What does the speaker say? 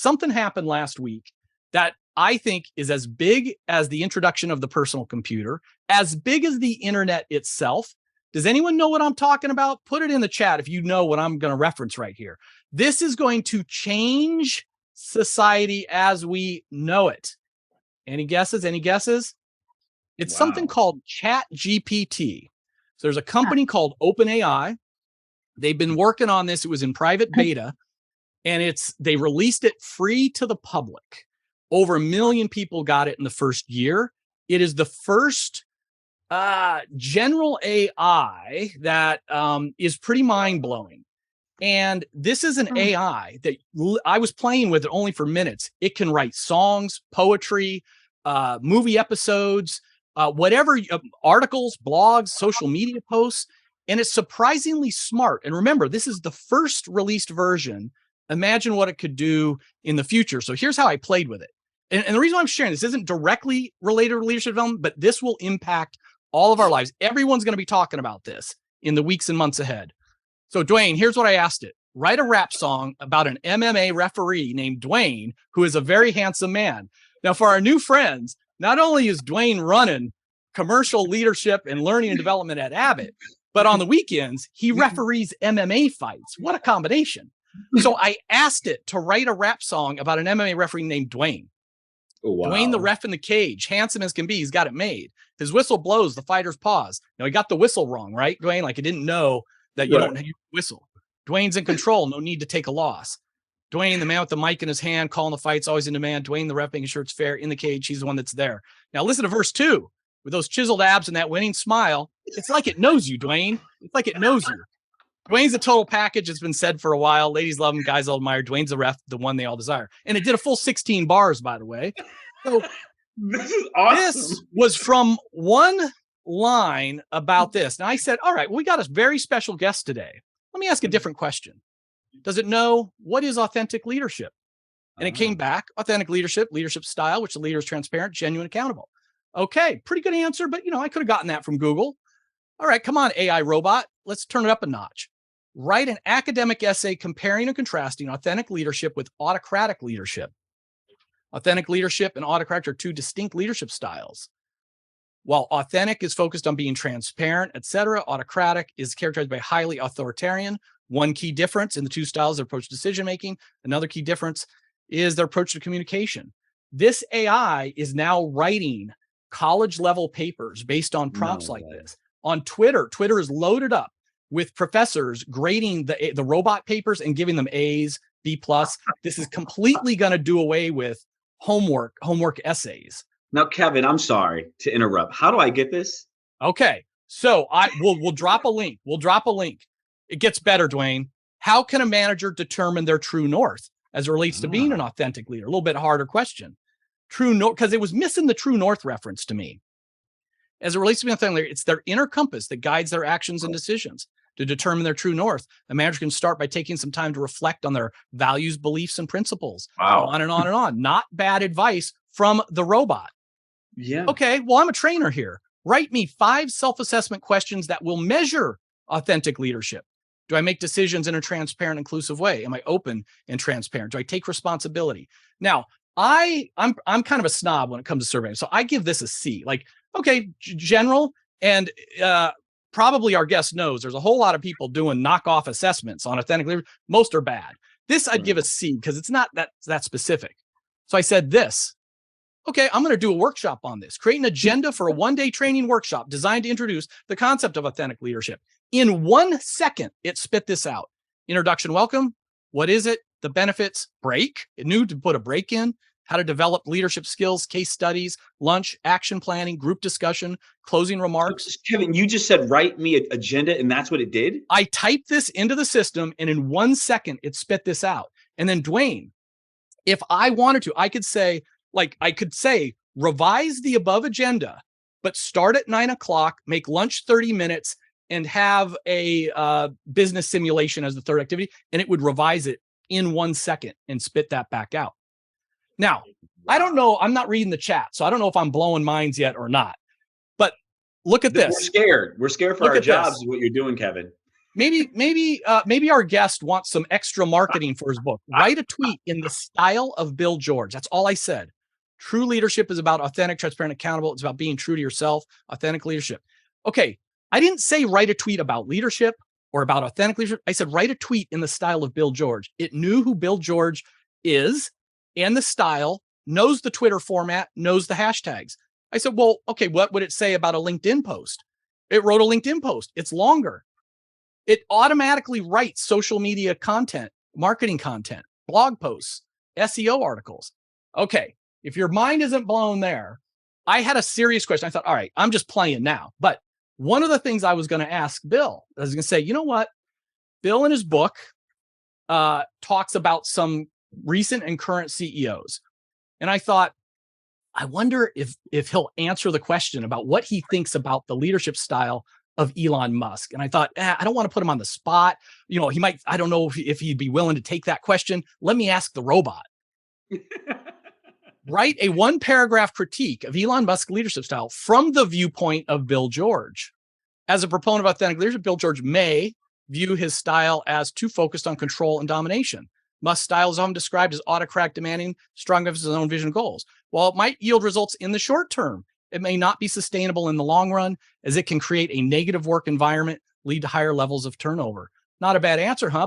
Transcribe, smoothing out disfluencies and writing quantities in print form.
something happened last week that I think is as big as the introduction of the personal computer, as big as the internet itself. Does anyone know what I'm talking about? Put it in the chat if you know what I'm going to reference right here. This is going to change society as we know it. Any guesses? Any guesses? It's something called Chat GPT. So there's a company called OpenAI. They've been working on this. It was in private beta, and they released it free to the public. Over 1 million people got it in the first year. It is the first general AI that is pretty mind-blowing. And this is an AI that I was playing with it only for minutes. It can write songs, poetry, movie episodes, whatever, articles, blogs, social media posts, and it's surprisingly smart. And remember, this is the first released version. Imagine what it could do in the future. So here's how I played with it. And the reason why I'm sharing this isn't directly related to leadership development, but this will impact all of our lives. Everyone's going to be talking about this in the weeks and months ahead. So Dwayne, here's what I asked it. Write a rap song about an MMA referee named Dwayne, who is a very handsome man. Now, for our new friends, not only is Dwayne running commercial leadership and learning and development at Abbott, but on the weekends, he referees MMA fights. What a combination. So I asked it to write a rap song about an MMA referee named Dwayne. Oh, wow. Dwayne, the ref in the cage, handsome as can be. He's got it made. His whistle blows, the fighters pause. Now, he got the whistle wrong, right, Dwayne? Like, he didn't know that you don't whistle. Dwayne's in control. No need to take a loss. Dwayne, the man with the mic in his hand, calling the fights, always in demand. Dwayne, the ref, making sure it's fair in the cage. He's the one that's there. Now, listen to verse 2. With those chiseled abs and that winning smile, it's like it knows you, Dwayne. It's like it knows you. Dwayne's a total package. It's been said for a while. Ladies love him. Guys all admire. Dwayne's the ref, the one they all desire. And it did a full 16 bars, by the way. So this is awesome. This was from one line about this. Now I said, all right, well, we got a very special guest today. Let me ask a different question. Does it know what is authentic leadership? And it came back, authentic leadership style, which the leader is transparent, genuine, accountable. Okay, pretty good answer, but I could have gotten that from Google. All right, come on, AI robot. Let's turn it up a notch. Write an academic essay comparing and contrasting authentic leadership with autocratic leadership. Authentic leadership and autocratic are two distinct leadership styles. While authentic is focused on being transparent, etc., autocratic is characterized by highly authoritarian. One key difference in the two styles, their approach to decision-making. Another key difference is their approach to communication. This AI is now writing college-level papers based on prompts like this. On Twitter, Twitter is loaded up with professors grading the robot papers and giving them A's, B+. This is completely going to do away with homework essays. Now, Kevin, I'm sorry to interrupt. How do I get this? Okay, so we'll drop a link. We'll drop a link. It gets better, Dwayne. How can a manager determine their true north as it relates to being an authentic leader? A little bit harder question. True north, because it was missing the true north reference to me. As it relates to being authentic leader, it's their inner compass that guides their actions and decisions. To determine their true north, a manager can start by taking some time to reflect on their values, beliefs, and principles. Wow. On and on and on. Not bad advice from the robot. Yeah. Okay, well, I'm a trainer here. Write me 5 self-assessment questions that will measure authentic leadership. Do I make decisions in a transparent, inclusive way? Am I open and transparent? Do I take responsibility? Now, I'm kind of a snob when it comes to surveying, so I give this a C. Like, okay, general, and probably our guest knows there's a whole lot of people doing knockoff assessments on authentic leadership. Most are bad. This I'd give a C because it's not that specific. So I said this. Okay, I'm going to do a workshop on this. Create an agenda for a one-day training workshop designed to introduce the concept of authentic leadership. In 1 second, it spit this out. Introduction, welcome. What is it? The benefits, break. It knew to put a break in. How to develop leadership skills, case studies, lunch, action planning, group discussion, closing remarks. Kevin, you just said, write me an agenda, and that's what it did? I typed this into the system, and in 1 second, it spit this out. And then, Dwayne, if I wanted to, I could say, revise the above agenda, but start at 9 o'clock, make lunch 30 minutes, and have a business simulation as the third activity, and it would revise it in 1 second and spit that back out. Now, I don't know. I'm not reading the chat, so I don't know if I'm blowing minds yet or not. But look at this. We're scared. We're scared for our jobs is what you're doing, Kevin. maybe our guest wants some extra marketing for his book. Write a tweet in the style of Bill George. That's all I said. True leadership is about authentic, transparent, accountable. It's about being true to yourself, authentic leadership. Okay, I didn't say write a tweet about leadership or about authentic leadership. I said write a tweet in the style of Bill George. It knew who Bill George is and the style, knows the Twitter format, knows the hashtags. I said, well, okay, what would it say about a LinkedIn post? It wrote a LinkedIn post. It's longer. It automatically writes social media content, marketing content, blog posts, SEO articles. Okay, if your mind isn't blown there, I had a serious question. I thought, all right, I'm just playing now. But one of the things I was going to ask Bill, I was going to say, you know what? Bill in his book talks about some recent and current CEOs. And I thought, I wonder if he'll answer the question about what he thinks about the leadership style of Elon Musk. And I thought, I don't want to put him on the spot. You know, he might, I don't know if he'd be willing to take that question. Let me ask the robot. Write a 1-paragraph critique of Elon Musk's leadership style from the viewpoint of Bill George. As a proponent of authentic leadership, Bill George may view his style as too focused on control and domination. Musk's style is often described as autocratic, demanding, strong emphasis on his own vision and goals. While it might yield results in the short term, it may not be sustainable in the long run, as it can create a negative work environment, lead to higher levels of turnover. Not a bad answer, huh?